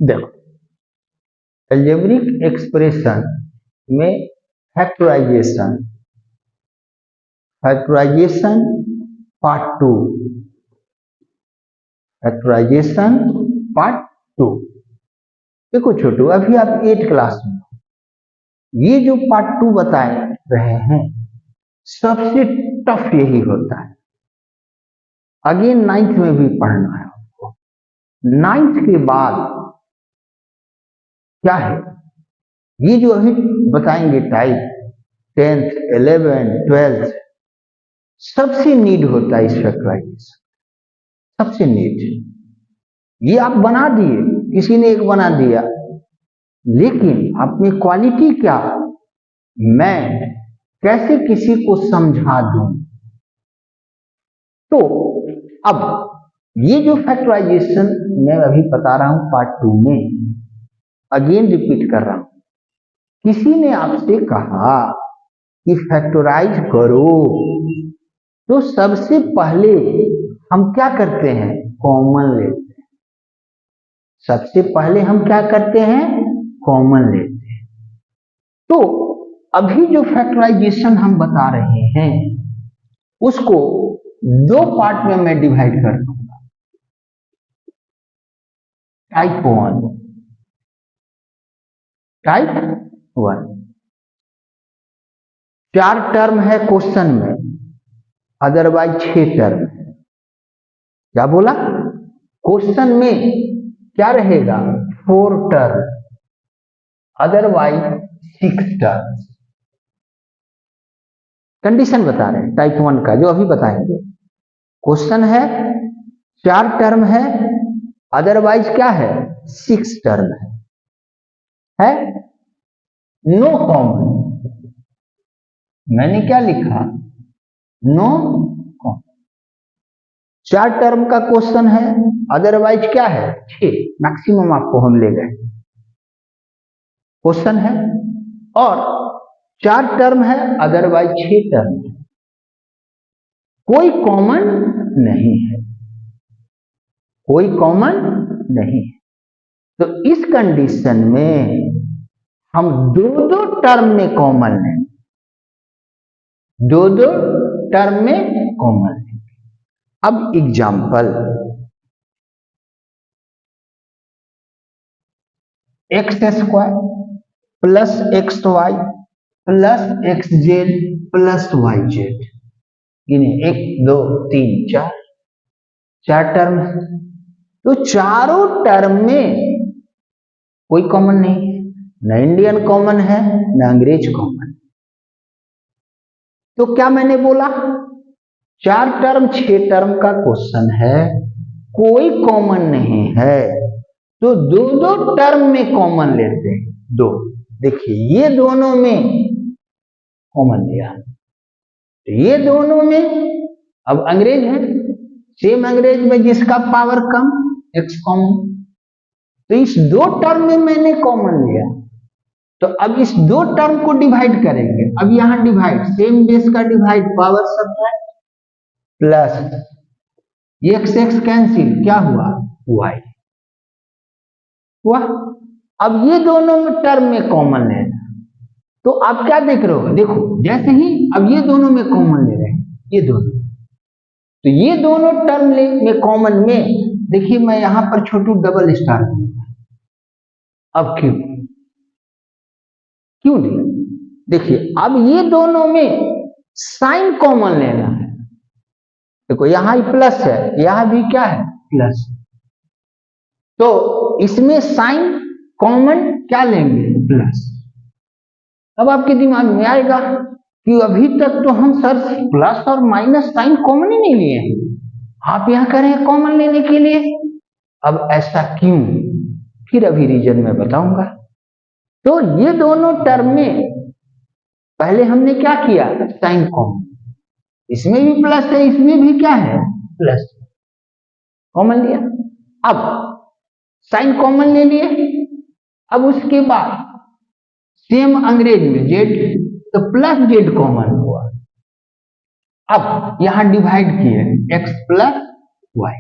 देखो, algebraic expression में factorization factorization part 2 factorization part 2। देखो छोटू, अभी आप 8 क्लास में हो, ये जो पार्ट 2 बता रहे हैं सबसे टफ यही होता है। अगेन 9th में भी पढ़ना है आपको। 9th के बाद क्या है, ये जो अभी बताएंगे टाइप 10th 11th 12th सबसे नीड होता है इस फैक्टराइजेशन, सबसे नीड। ये आप बना दिए, किसी ने एक बना दिया, लेकिन अपनी क्वालिटी क्या, मैं कैसे किसी को समझा दूं। तो अब ये जो फैक्टराइजेशन मैं अभी बता रहा हूं पार्ट 2 में, अगेन रिपीट कर रहा हूं, किसी ने आपसे कहा कि फैक्टराइज करो, तो सबसे पहले हम क्या करते हैं, कॉमन लेते हैं। सबसे पहले हम क्या करते हैं, कॉमन लेते हैं। तो अभी जो फैक्टराइजेशन हम बता रहे हैं उसको 2 पार्ट में मैं डिवाइड कर दूंगा। टाइप 1, टाइप 1 4 टर्म है क्वेश्चन में, अदरवाइज 6 टर्म है। क्या बोला, क्वेश्चन में क्या रहेगा, 4 टर्म, अदरवाइज 6 टर्म। कंडीशन बता रहे हैं टाइप 1 का, जो अभी बताएंगे। क्वेश्चन है, 4 टर्म है, अदरवाइज क्या है, 6 टर्म है नो कॉमन। मैंने क्या लिखा, नो कॉमन। 4 टर्म का क्वेश्चन है, अदरवाइज क्या है, 6, मैक्सिमम आपको हम ले गए। क्वेश्चन है और 4 टर्म है, अदरवाइज 6 टर्म है, कोई कॉमन नहीं है, कोई कॉमन नहीं है। तो इस कंडीशन में हम 2-2 टर्म में कॉमन लेंगे, 2-2 टर्म में कॉमन लेंगे। अब example, x square plus x y plus x z plus y z, गिने 1 2 3 4 टर्म। तो चारों टर्म में कोई कॉमन नहीं है, न इंडियन कॉमन है न अंग्रेज कॉमन। तो क्या मैंने बोला, 4 टर्म 6 टर्म का क्वेश्चन है, कोई कॉमन नहीं है, तो 2-2 टर्म में कॉमन लेते हैं। 2, देखिए ये दोनों में कॉमन लिया, तो ये दोनों में अब अंग्रेज है, सेम अंग्रेज में जिसका पावर कम, एक्स कॉमन। तो इस 2 टर्म में मैंने कॉमन लिया, तो अब इस 2 टर्म को डिवाइड करेंगे। अब यहां डिवाइड, सेम बेस का divide, power subtract, plus x x cancel, क्या हुआ, वाई हुआ। अब ये दोनों में टर्म में कॉमन लेना, तो आप क्या देख रहे हो, देखो जैसे ही अब ये दोनों में कॉमन ले रहे हैं, ये दोनों, तो ये दोनों टर्म में कॉमन में, देखिए मैं यहां पर छोटू डबल स्टार दूंगा। अब क्यों नहीं, देखिए अब ये दोनों में साइन कॉमन लेना है। देखो यहां प्लस है, यहां भी क्या है, प्लस। तो इसमें साइन कॉमन क्या लेंगे, प्लस। अब आपके दिमाग में आएगा कि अभी तक तो हम सर प्लस और माइनस साइन कॉमन ही नहीं लिए हैं, आप यहां करें कॉमन लेने के लिए। अब ऐसा क्यों, फिर अभी रीजन में बताऊंगा। तो ये दोनों टर्म में पहले हमने क्या किया, साइन कॉमन, इसमें भी प्लस है, इसमें भी क्या है, प्लस, कॉमन लिया। अब साइन कॉमन ले लिए, अब उसके बाद सेम अंग्रेज में जेड, तो प्लस जेड कॉमन हुआ। अब यहां डिवाइड किए, एक्स प्लस वाई,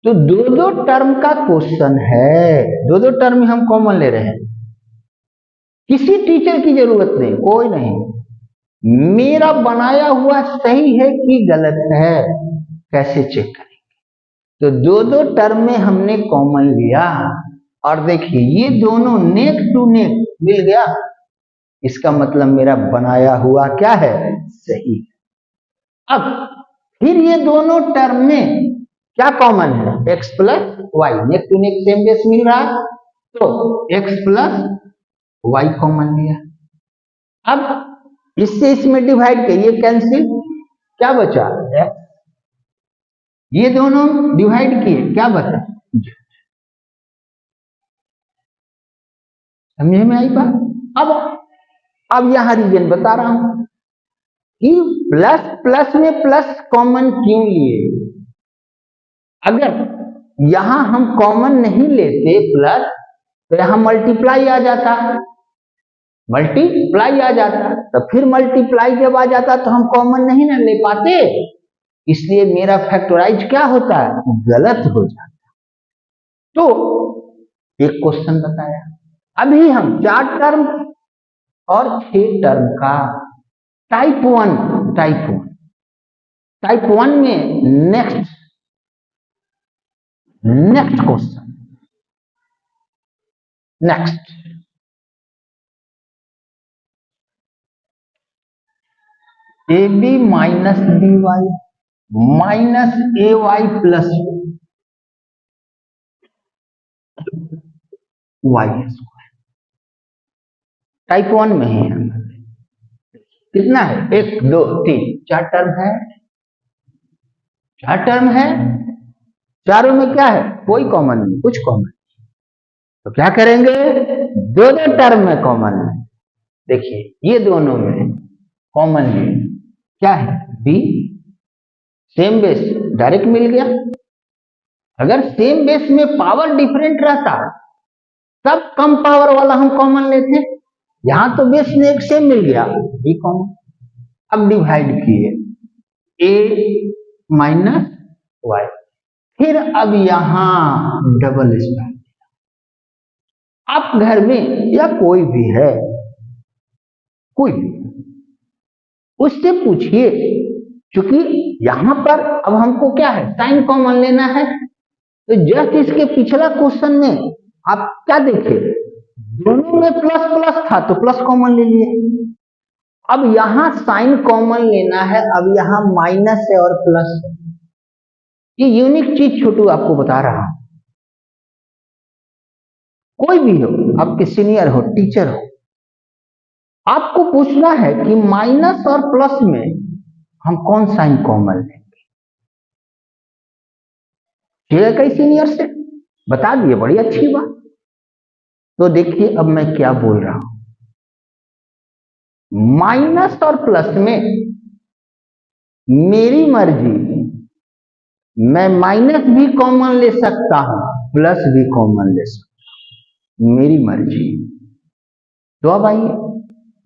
तो दो दो टर्म का क्वेश्चन है, दो दो टर्म हम कॉमन ले रहे हैं। किसी टीचर की जरूरत नहीं, कोई नहीं। मेरा बनाया हुआ सही है कि गलत है, कैसे चेक करेंगे? तो दो दो टर्म में हमने कॉमन लिया और देखिए ये दोनों नेक टू नेक मिल गया, इसका मतलब मेरा बनाया हुआ क्या है, सही। अब फिर ये दोनों टर्म में क्या कॉमन है, x plus Y, neck to neck same base मिल रहा है, तो x प्लस वाई कॉमन लिया। अब इससे इसमें डिवाइड करिए, कैंसिल, क्या बचा x, ये दोनों डिवाइड किए, क्या बचा, समझे में आई बात? अब यहां रीजन बता रहा हूं कि प्लस प्लस में प्लस कॉमन क्यों लिए। अगर यहां हम कॉमन नहीं लेते प्लस, तो यहां मल्टीप्लाई आ जाता, मल्टीप्लाई आ जाता, तो फिर मल्टीप्लाई जब आ जाता तो हम कॉमन नहीं ना ले पाते, इसलिए मेरा फैक्टराइज क्या होता है, गलत हो जाता। तो एक क्वेश्चन बताया, अभी हम 4 टर्म और 6 टर्म का टाइप 1 में next question, next a b minus b y minus a y plus y square, type 1 में है। कितना है, 1 2 3 4 टर्म है, 4 टर्म है, चारों में क्या है, कोई कॉमन नहीं, कुछ कॉमन। तो क्या करेंगे, दो दो टर्म में कॉमन है। देखिए ये दोनों में कॉमन है, क्या है, बी, सेम बेस डायरेक्ट मिल गया। अगर सेम बेस में पावर डिफरेंट रहता तब कम पावर वाला हम कॉमन लेते, यहां तो बेस में एक सेम मिल गया, बी कॉमन। अब डिवाइड किए, ए माइनस वाई, फिर अब यहां डबल स्क्वायर। आप घर में या कोई भी है, कोई भी, उससे पूछिए, क्योंकि यहां पर अब हमको क्या है, साइन कॉमन लेना है। तो जस्ट इसके पिछला क्वेश्चन में आप क्या देखे, दोनों में प्लस प्लस था तो प्लस कॉमन ले लिए। अब यहां साइन कॉमन लेना है, अब यहां माइनस है और प्लस है। ये यूनिक चीज छोटू आपको बता रहा हूं, कोई भी हो, आपके सीनियर हो, टीचर हो, आपको पूछना है कि माइनस और प्लस में हम कौन साइन कॉमन लेंगे। कई सीनियर से बता दिए, बड़ी अच्छी बात। तो देखिए अब मैं क्या बोल रहा हूं, माइनस और प्लस में मेरी मर्जी, मैं माइनस भी कॉमन ले सकता हूं, प्लस भी कॉमन ले सकता हूं, मेरी मर्जी। तो अब आइए,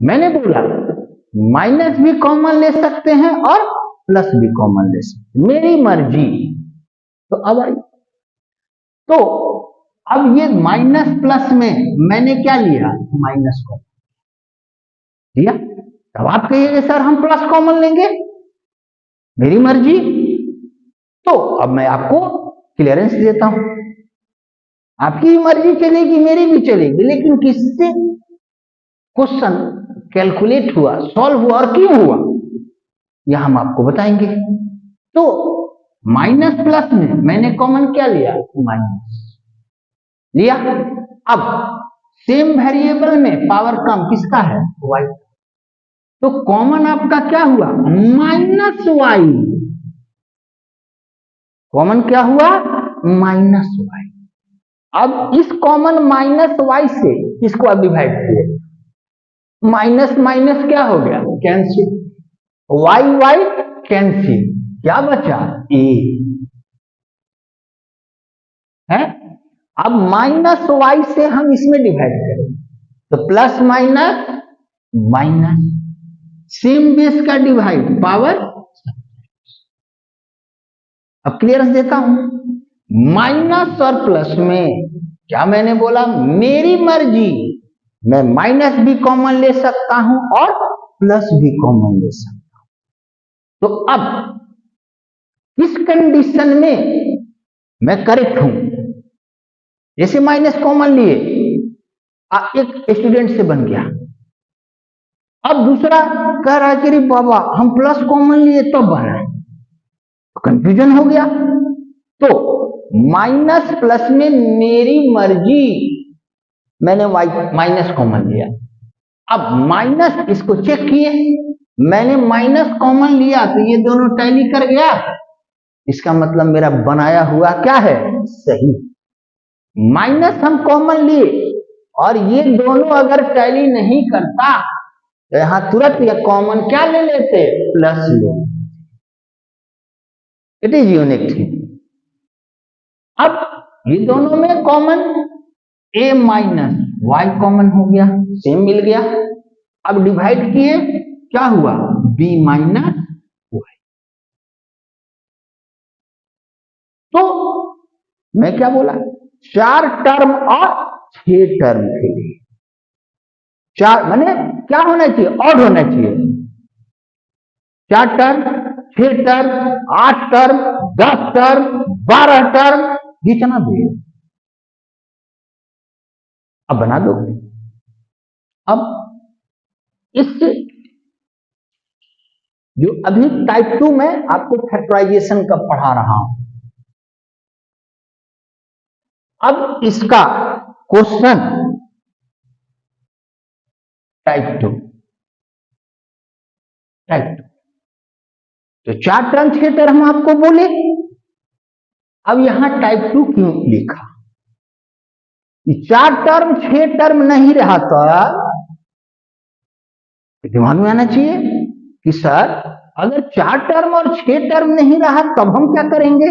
मैंने बोला माइनस भी कॉमन ले सकते हैं और प्लस भी कॉमन ले सकते हैं, मेरी मर्जी। तो अब आइए, तो अब ये माइनस प्लस में मैंने क्या लिया, माइनस कॉमन लिया। तब आप कहिएगा सर हम प्लस कॉमन लेंगे, मेरी मर्जी। तो अब मैं आपको क्लियरेंस देता हूं, आपकी मर्जी चलेगी, मेरी भी चलेगी, लेकिन किससे क्वेश्चन कैलकुलेट हुआ, सॉल्व हुआ और क्यों हुआ, यह हम आपको बताएंगे। तो माइनस प्लस में मैंने कॉमन क्या लिया, माइनस लिया। अब सेम वेरिएबल में पावर कम किसका है, वाई, तो कॉमन आपका क्या हुआ, माइनस वाई। कॉमन क्या हुआ, माइनस वाई। अब इस कॉमन माइनस वाई से इसको अब डिवाइड किए, माइनस माइनस क्या हो गया, कैंसिल, वाई वाई कैंसिल, क्या बचा, ए है। अब माइनस वाई से हम इसमें डिवाइड करें, तो plus minus minus, same base का डिवाइड, पावर। अब क्लियरेंस देता हूं, माइनस और प्लस में क्या मैंने बोला, मेरी मर्जी, मैं माइनस भी कॉमन ले सकता हूं और प्लस भी कॉमन ले सकता हूं। तो अब इस कंडीशन में मैं करेक्ट हूं। जैसे माइनस कॉमन लिए, एक स्टूडेंट से बन गया, अब दूसरा कह रहा है कि अरे बाबा हम प्लस कॉमन लिए तो बना है, तो कंफ्यूजन हो गया। तो माइनस प्लस में मेरी मर्जी, मैंने माइनस कॉमन लिया। अब माइनस, इसको चेक किए, मैंने माइनस कॉमन लिया तो ये दोनों टैली कर गया, इसका मतलब मेरा बनाया हुआ क्या है, सही। माइनस हम कॉमन लिए और ये दोनों अगर टैली नहीं करता तो यहां तुरंत ये कॉमन क्या ले लेते, प्लस ले। It is unique thing. अब ये दोनों में common a minus y common हो गया, सेम मिल गया। अब डिवाइड किए, क्या हुआ, b माइनस वाई। तो मैं क्या बोला, 4 टर्म और 6 टर्म के लिए, 4 माने क्या होना चाहिए, ऑड होना चाहिए। 4 term, 6 term, 8 term, 10 term, 12 term, जितना भी है। अब बना दो। अब इससे जो अभी टाइप 2 में आपको फैक्टराइजेशन का पढ़ा रहा हूं, अब इसका क्वेश्चन टाइप 2, तो 4 टर्म 6 टर्म हम आपको बोले। अब यहां टाइप 2 क्यों लिखा, 4 टर्म 6 टर्म नहीं रहा तो दिमाग में आना चाहिए कि सर अगर 4 टर्म और 6 टर्म नहीं रहा तब हम क्या करेंगे।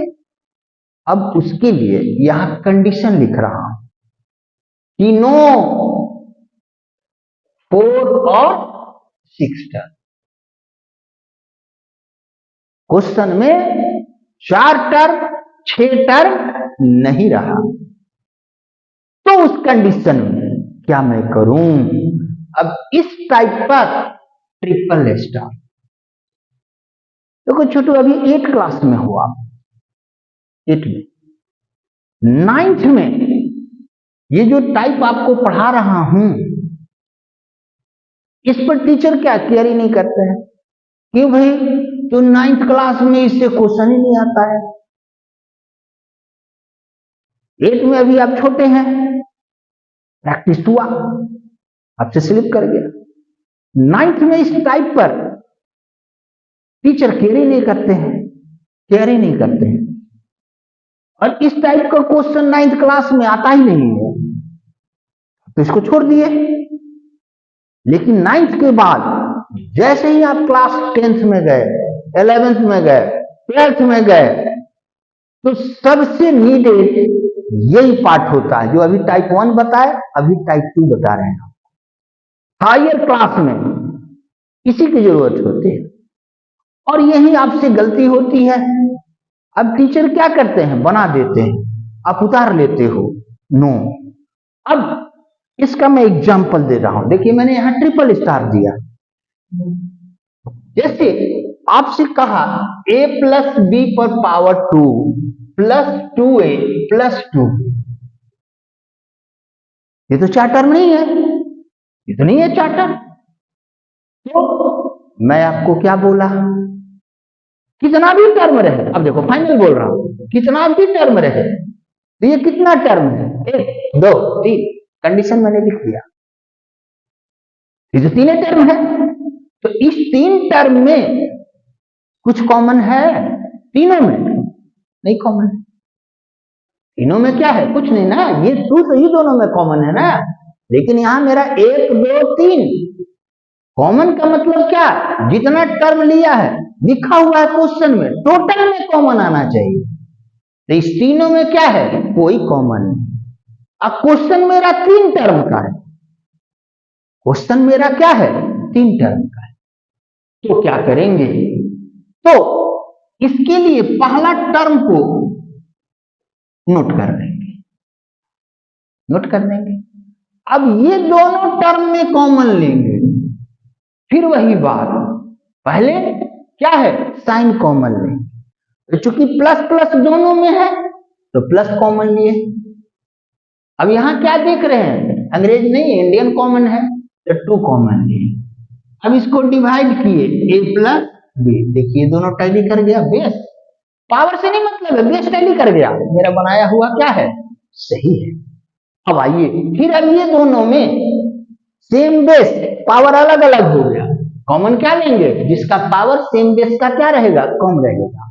अब उसके लिए यहां कंडीशन लिख रहा हूं कि नो 4 और 6 टर्म। क्वेश्चन में 4 टर्म 6 टर्म नहीं रहा, तो उस कंडीशन में क्या मैं करूं। अब इस टाइप पर ट्रिपल स्टार, देखो छोटू अभी 8 क्लास में हो आप, 8 में, 9th में ये जो टाइप आपको पढ़ा रहा हूं, इस पर टीचर क्या केयर ही नहीं करते हैं। क्यों भाई, तो 9th क्लास में इससे क्वेश्चन ही नहीं आता है। 8 में अभी आप छोटे हैं, प्रैक्टिस हुआ, आपसे स्लिप कर गया। 9th में इस टाइप पर टीचर केयर ही नहीं करते हैं, केयर ही नहीं करते हैं। और इस टाइप का क्वेश्चन 9th क्लास में आता ही नहीं है, तो इसको छोड़ दिए। लेकिन 9th के बाद जैसे ही आप क्लास 10th में गए, 11th में गए, 12th में गए, तो सबसे नीडेड यही पार्ट होता है जो अभी टाइप 1 बताए, अभी टाइप 2 बता रहे हैं। हायर क्लास में इसी की जरूरत होती है और यही आपसे गलती होती है। अब टीचर क्या करते हैं, बना देते हैं, आप उतार लेते हो, नो। अब इसका मैं एग्जांपल दे रहा हूं, देखिए मैंने यहां ट्रिपल स्टार दिया। जैसे आपसे कहा a प्लस बी पर power 2 plus 2a plus 2b, ये तो 4 टर्म नहीं है, ये तो नहीं है 4 टर्म। तो मैं आपको क्या बोला, कितना भी टर्म रहे, अब देखो फाइनल बोल रहा हूं, कितना भी टर्म रहे, तो ये कितना टर्म है, 1 2 3, कंडीशन मैंने लिख दिया, ये जो 3 टर्म है। तो इस 3 टर्म में कुछ कॉमन है, तीनों में नहीं कॉमन है। तीनों में क्या है, कुछ नहीं ना, ये 2 तो ही दोनों में कॉमन है ना। लेकिन यहां मेरा 1 2 3 कॉमन का मतलब क्या, जितना टर्म लिया है लिखा हुआ है क्वेश्चन में, टोटल में कॉमन आना चाहिए। तो इस तीनों में क्या है, कोई कॉमन नहीं। अब क्वेश्चन मेरा 3 टर्म का है, क्वेश्चन मेरा क्या है, 3 टर्म का है। तो क्या करेंगे, तो इसके लिए पहला टर्म को नोट कर देंगे, नोट कर देंगे। अब ये दोनों टर्म में कॉमन लेंगे, फिर वही बात, पहले क्या है साइन कॉमन लेंगे, तो चूंकि प्लस प्लस दोनों में है तो प्लस कॉमन लिए। अब यहां क्या देख रहे हैं, अंग्रेज नहीं इंडियन कॉमन है तो 2 कॉमन लिए। अब इसको डिवाइड किए a प्लस बी, देखिए दोनों टैली कर गया, बेस पावर से नहीं मतलब है, बेस टैली कर गया, मेरा बनाया हुआ क्या है सही है। अब आइए फिर अब ये दोनों में सेम बेस पावर अलग अलग हो गया, कॉमन क्या लेंगे जिसका पावर सेम बेस का क्या रहेगा कम रहेगा,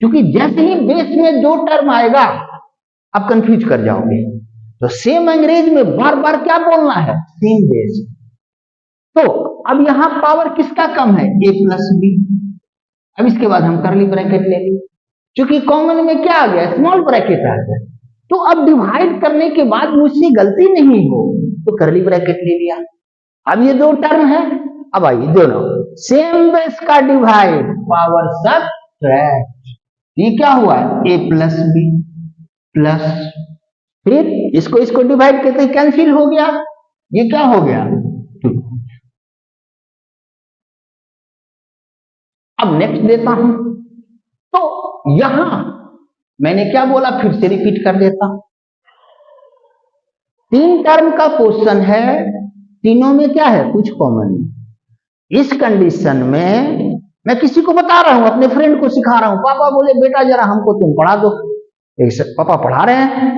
क्योंकि जैसे ही बेस में 2 टर्म आएगा आप कंफ्यूज कर जाओगे, तो सेम अंग्रेज में बार बार क्या बोलना है सेम बेस। तो अब यहां पावर किसका कम है a प्लस बी। अब इसके बाद हम करली ब्रैकेट ले ली, क्योंकि कॉमन में क्या आ गया स्मॉल ब्रैकेट आ गया, तो अब डिवाइड करने के बाद मुझसे गलती नहीं हो तो करली ब्रैकेट ले लिया। अब ये 2 टर्म है, अब आइए दोनों सेम बेस का डिवाइड पावर सब्ट्रैक्ट, ये क्या हुआ a प्लस बी प्लस, फिर इसको डिवाइड करते कैंसिल हो गया, ये क्या हो गया 2। अब नेक्स्ट देता हूं, तो यहां मैंने क्या बोला फिर से रिपीट कर देता हूं, 3 टर्म का क्वेश्चन है, तीनों में क्या है कुछ कॉमन नहीं। इस कंडीशन में मैं किसी को बता रहा हूं, अपने फ्रेंड को सिखा रहा हूं, पापा बोले बेटा जरा हमको तुम पढ़ा दो, पापा पढ़ा रहे हैं,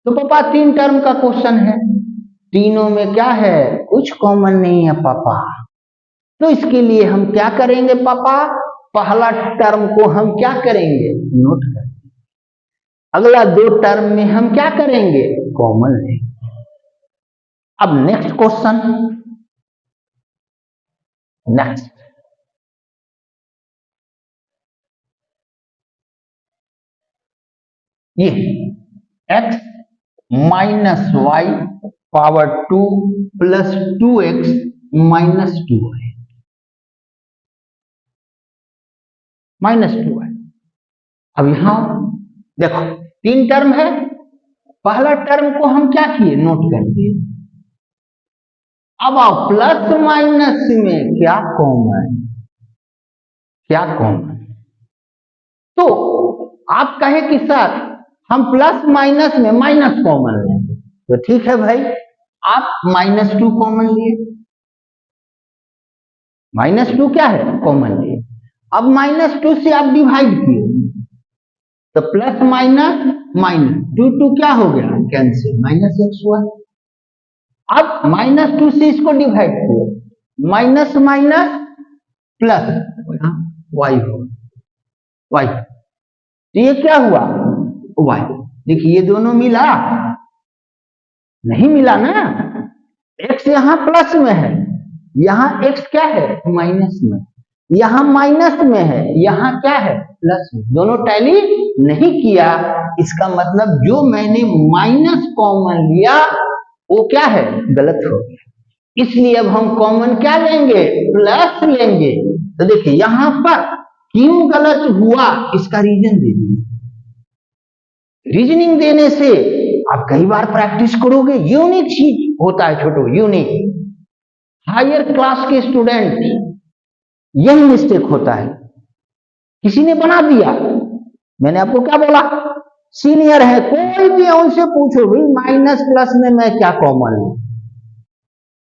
तो पापा 3 टर्म का क्वेश्चन है, तीनों में क्या है कुछ कॉमन नहीं है पापा, तो इसके लिए हम क्या करेंगे पापा, पहला टर्म को हम क्या करेंगे नोट करेंगे, अगला 2 टर्म में हम क्या करेंगे कॉमन लेंगे। अब नेक्स्ट क्वेश्चन, नेक्स्ट ये x minus y power 2 plus 2x minus 2 है, माइनस 2 है। अब यहां देखो 3 टर्म है, पहला टर्म को हम क्या किए नोट कर दिए, अब आओ प्लस माइनस में क्या कॉमन, क्या कॉमन, तो आप कहे कि सर हम प्लस माइनस में माइनस कॉमन लेंगे, तो ठीक है भाई आप -2 कॉमन लिए, -2 क्या है कॉमन लिए। अब -2 से आप डिवाइड किए तो प्लस माइनस माइनस 2 क्या हो गया कैंसिल, -x हुआ। अब -2 से इसको डिवाइड किए, माइनस माइनस प्लस y हो, y, तो ये क्या हुआ y, देखिए ये दोनों मिला नहीं मिला ना, x यहां प्लस में है, यहां x क्या है माइनस में, यहां माइनस में है, यहां क्या है प्लस में, दोनों टैली नहीं किया, इसका मतलब जो मैंने माइनस कॉमन लिया वो क्या है गलत हो गया, इसलिए अब हम कॉमन क्या लेंगे प्लस लेंगे। तो देखिए यहां पर क्यों गलत हुआ इसका रीजन दे दिए, रीजनिंग देने से आप कई बार प्रैक्टिस करोगे, यूनिक चीज होता है छोटो, यूनिक, हायर क्लास के स्टूडेंट यही मिस्टेक होता है, किसी ने बना दिया, मैंने आपको क्या बोला सीनियर है, कोई भी उनसे पूछो भाई माइनस प्लस में मैं क्या कॉमन लूं,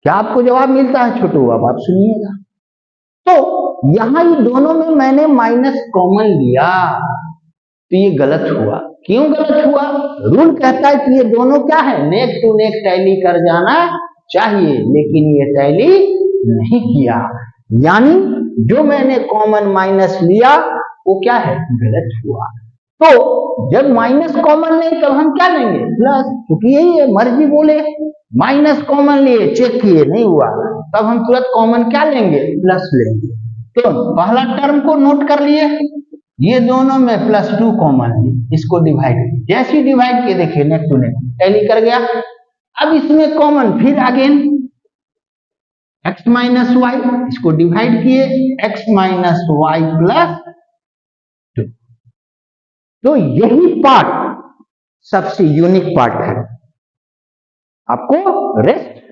क्या आपको जवाब मिलता है छोटू, अब आप सुनिएगा। तो यहां ये दोनों में मैंने माइनस कॉमन लिया तो ये गलत हुआ, क्यों गलत हुआ, रूल कहता है कि ये दोनों क्या है नेक टू नेक टैली कर जाना चाहिए, लेकिन ये टैली नहीं किया, यानी जो मैंने कॉमन माइनस लिया वो क्या है गलत हुआ। तो जब माइनस कॉमन नहीं तब हम क्या लेंगे प्लस, क्योंकि यही है मर्जी बोले, माइनस कॉमन लिए चेक किए नहीं हुआ, तब हम तुरंत कॉमन क्या लेंगे प्लस लेंगे। तो पहला टर्म को नोट कर लिए, ये दोनों में +2 कॉमन है, इसको डिवाइड, जैसे डिवाइड किए देखिए नेक टू नेक टैली कर गया। अब इसमें कॉमन फिर अगेन x माइनस वाई, इसको डिवाइड किए x माइनस वाई प्लस 2। तो यही पार्ट सबसे यूनिक पार्ट है। आपको रेस्ट